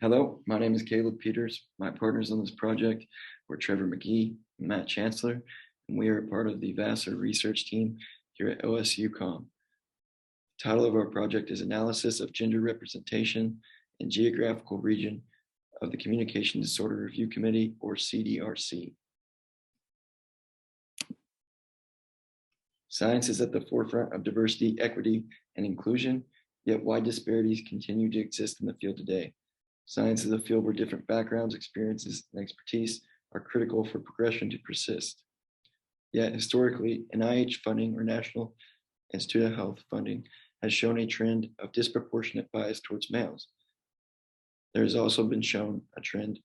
Hello, my name is Caleb Peters. My partners on this project were Trevor Magee and Matt Chancellor, and we are part of the Vassar research team here at OSU-Com. The title of our project is Analysis of Gender Representation in Geographical Region of the Communication Disorder Review Committee, or CDRC. Science is at the forefront of diversity, equity, and inclusion, yet wide disparities continue to exist in the field today. Science is a field where different backgrounds, experiences, and expertise are critical for progression to persist. Yet historically, NIH funding, or National Institute of Health funding, has shown a trend of disproportionate bias towards males. There has also been shown a trend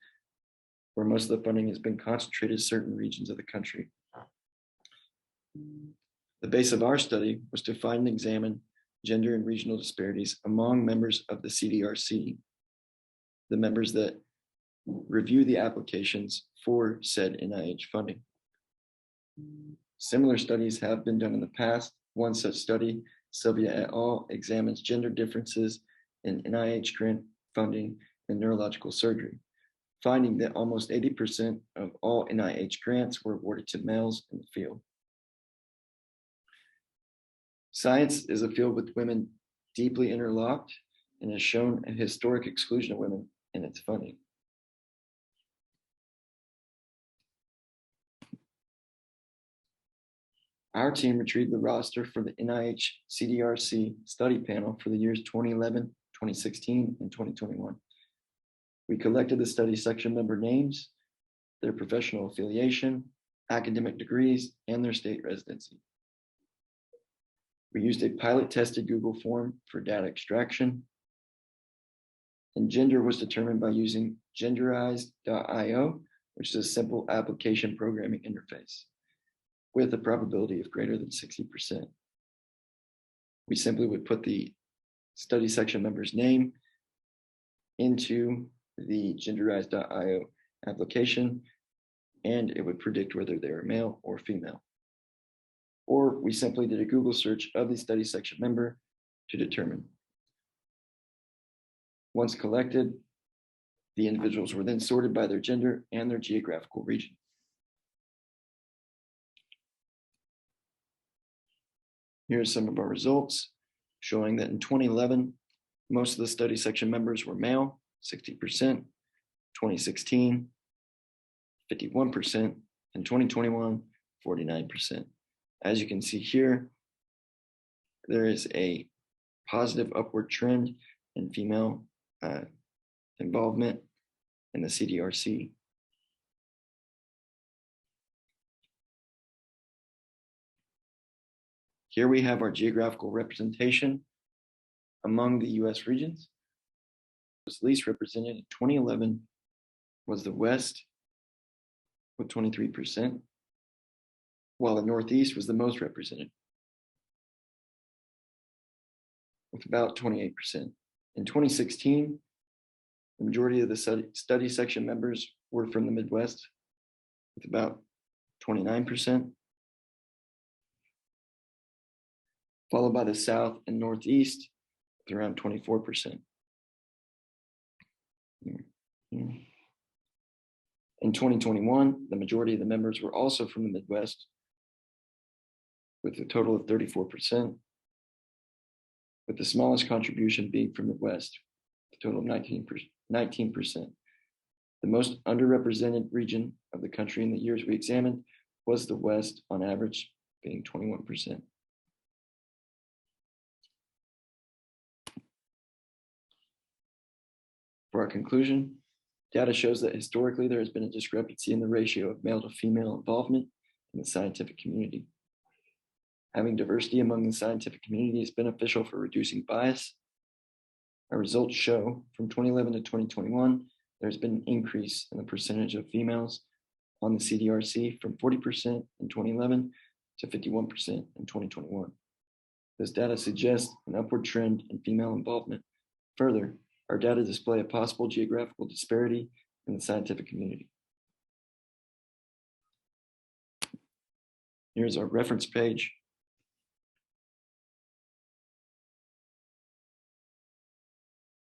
where most of the funding has been concentrated in certain regions of the country. The base of our study was to find and examine gender and regional disparities among members of the CDRC, the members that review the applications for said NIH funding. Similar studies have been done in the past. One such study, Sylvia et al., examines gender differences in NIH grant funding in neurological surgery, finding that almost 80% of all NIH grants were awarded to males in the field. Science is a field with women deeply interlocked and has shown a historic exclusion of women in its funding. Our team retrieved the roster for the NIH CDRC study panel for the years 2011, 2016, and 2021. We collected the study section member names, their professional affiliation, academic degrees, and their state residency. We used a pilot-tested Google form for data extraction, and gender was determined by using genderized.io, which is a simple application programming interface with a probability of greater than 60%. We simply would put the study section member's name into the genderized.io application, and it would predict whether they were male or female. Or we simply did a Google search of the study section member to determine. Once collected, the individuals were then sorted by their gender and their geographical region. Here are some of our results, showing that in 2011, most of the study section members were male, 60%, 2016, 51%, and 2021, 49%. As you can see here, there is a positive upward trend in female involvement in the CDRC. Here we have our geographical representation among the US regions. Was least represented in 2011 was the West with 23%, while the Northeast was the most represented with about 28%. In 2016, the majority of the study section members were from the Midwest with about 29%, followed by the South and Northeast with around 24%. In 2021, the majority of the members were also from the Midwest with a total of 34%, with the smallest contribution being from the West, a total of 19%. The most underrepresented region of the country in the years we examined was the West, on average being 21%. For our conclusion, data shows that historically there has been a discrepancy in the ratio of male to female involvement in the scientific community. Having diversity among the scientific community is beneficial for reducing bias. Our results show from 2011 to 2021, there's been an increase in the percentage of females on the CDRC from 40% in 2011 to 51% in 2021. This data suggests an upward trend in female involvement. Further, our data display a possible geographical disparity in the scientific community. Here's our reference page